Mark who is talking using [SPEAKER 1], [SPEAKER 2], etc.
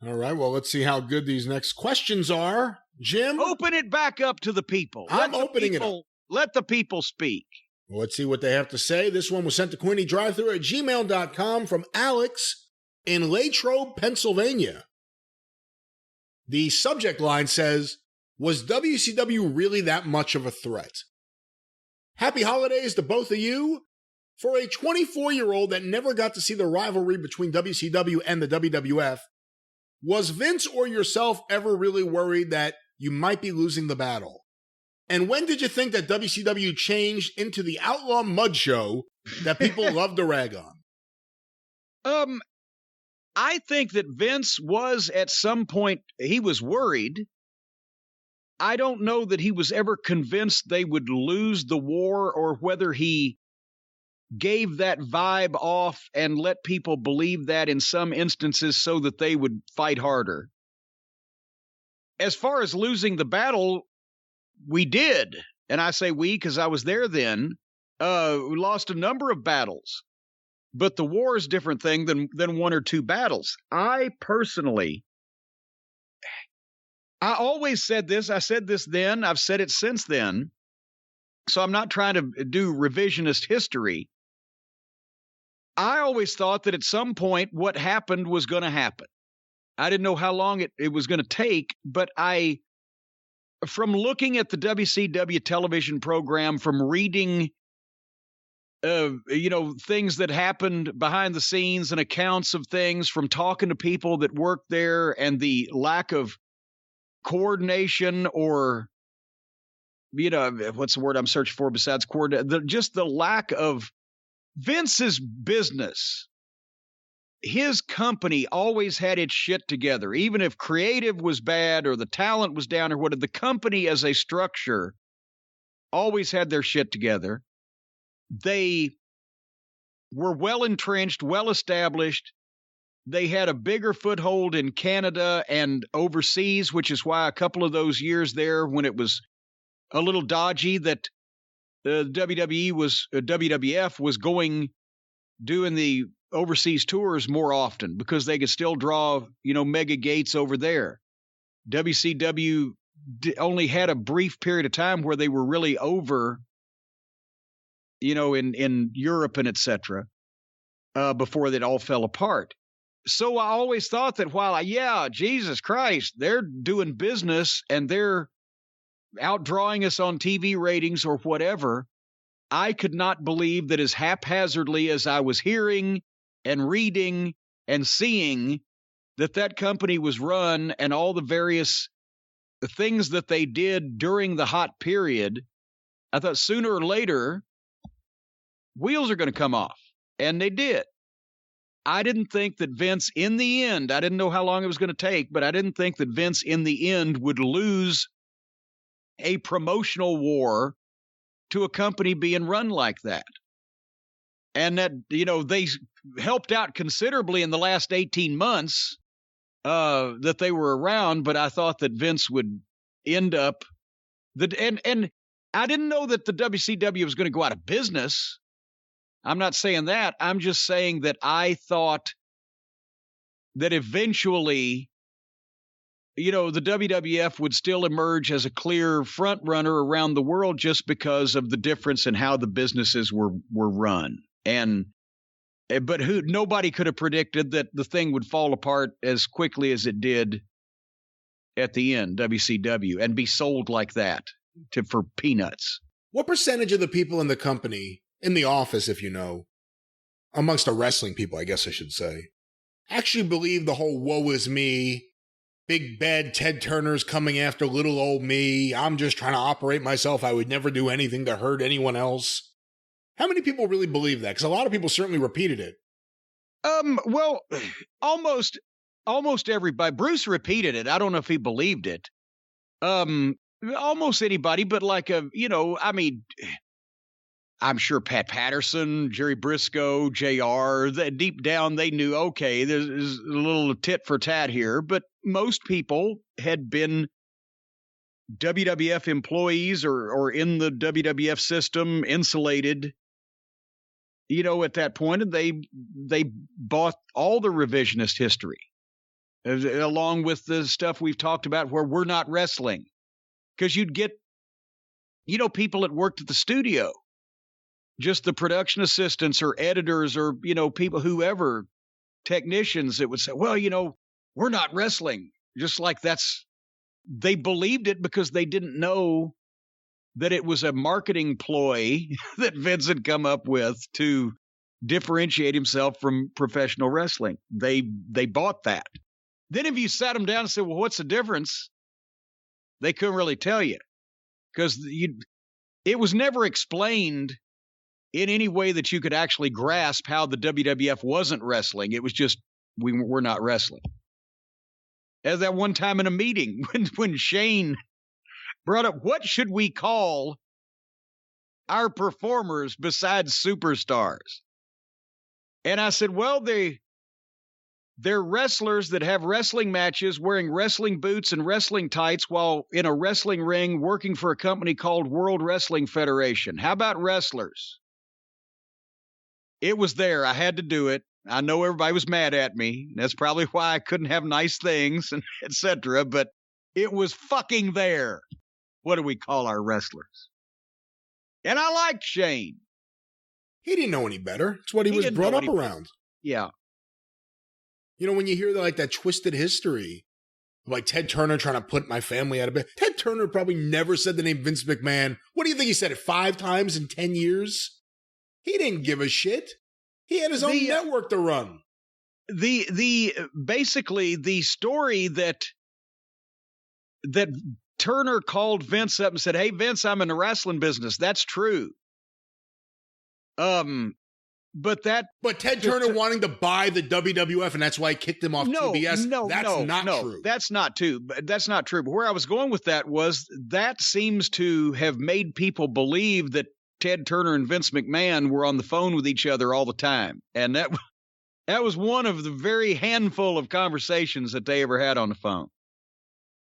[SPEAKER 1] All right, well, let's see how good these next questions are. Jim?
[SPEAKER 2] Open it back up to the people.
[SPEAKER 1] I'm opening it up.
[SPEAKER 2] Let the people speak.
[SPEAKER 1] Well, let's see what they have to say. This one was sent to CornyDriveThru at gmail.com from Alex in Latrobe, Pennsylvania. The subject line says, was WCW really that much of a threat? Happy holidays to both of you. For a 24-year-old that never got to see the rivalry between WCW and the WWF, was Vince or yourself ever really worried that you might be losing the battle? And when did you think that WCW changed into the Outlaw Mud Show that people love to rag on?
[SPEAKER 2] I think that Vince was at some point, he was worried. I don't know that he was ever convinced they would lose the war, or whether he gave that vibe off and let people believe that in some instances so that they would fight harder. As far as losing the battle, we did. And I say we because I was there then. We lost a number of battles. But the war is a different thing than one or two battles. I always said this. I said this then. I've said it since then. So I'm not trying to do revisionist history. I always thought that at some point what happened was going to happen. I didn't know how long it was going to take, but from looking at the WCW television program, from reading, things that happened behind the scenes and accounts of things, from talking to people that worked there, and the lack of coordination, or, what's the word I'm searching for besides coordination? Just the lack of Vince's business. His company always had its shit together. Even if creative was bad or the talent was down or whatever, the company as a structure always had their shit together. They were well entrenched, well established. They had a bigger foothold in Canada and overseas, which is why a couple of those years there when it was a little dodgy that WWF was doing the overseas tours more often because they could still draw, mega gates over there. WCW only had a brief period of time where they were really over, in Europe and etc. Before it all fell apart. So I always thought that while Jesus Christ, they're doing business and they're outdrawing us on TV ratings or whatever, I could not believe that as haphazardly as I was hearing and reading and seeing that company was run, and all the various things that they did during the hot period, I thought sooner or later wheels are going to come off. And they did. I didn't think that Vince in the end, I didn't know how long it was going to take, but I didn't think that Vince in the end would lose a promotional war to a company being run like that. And that, they helped out considerably in the last 18 months that they were around, but I thought that Vince would end up and I didn't know that the WCW was going to go out of business. I'm not saying that. I'm just saying that I thought that eventually, the WWF would still emerge as a clear front runner around the world just because of the difference in how the businesses were run. But nobody could have predicted that the thing would fall apart as quickly as it did at the end, WCW, and be sold like that for peanuts.
[SPEAKER 1] What percentage of the people in the company, in the office, if amongst the wrestling people, I guess I should say, actually believe the whole woe is me, big bad Ted Turner's coming after little old me, I'm just trying to operate myself, I would never do anything to hurt anyone else? How many people really believe that? Because a lot of people certainly repeated it.
[SPEAKER 2] Well, almost everybody. Bruce repeated it. I don't know if he believed it. Almost anybody, but I'm sure Pat Patterson, Jerry Briscoe, JR, deep down they knew, okay, there's a little tit for tat here, but most people had been WWF employees or in the WWF system, insulated, at that point, and they bought all the revisionist history. along with the stuff we've talked about where we're not wrestling. Because you'd get, people that worked at the studio, just the production assistants or editors or, people, whoever, technicians that would say, well, we're not wrestling. Just like they believed it because they didn't know that it was a marketing ploy that Vince had come up with to differentiate himself from professional wrestling. They bought that. Then if you sat them down and said, well, what's the difference? They couldn't really tell you because it was never explained in any way that you could actually grasp how the WWF wasn't wrestling. It was just, we're not wrestling. As that one time in a meeting when Shane brought up, what should we call our performers besides superstars? And I said, well, they're wrestlers that have wrestling matches wearing wrestling boots and wrestling tights while in a wrestling ring working for a company called World Wrestling Federation. How about wrestlers? It was there. I had to do it. I know everybody was mad at me. That's probably why I couldn't have nice things and etc. But it was fucking there. What do we call our wrestlers? And I liked Shane.
[SPEAKER 1] He didn't know any better. It's what he was brought up around.
[SPEAKER 2] Yeah.
[SPEAKER 1] When you hear that twisted history, like Ted Turner trying to put my family out of bed. Ted Turner probably never said the name Vince McMahon. What do you think he said it 5 times in 10 years? He didn't give a shit. He had his own network to run.
[SPEAKER 2] Basically the story that Turner called Vince up and said, hey, Vince, I'm in the wrestling business. That's true. But Ted Turner wanting to buy the WWF, and that's why he kicked him off TBS. That's not true. That's not true. That's not true. But where I was going with that was that seems to have made people believe that Ted Turner and Vince McMahon were on the phone with each other all the time. And that was one of the very handful of conversations that they ever had on the phone.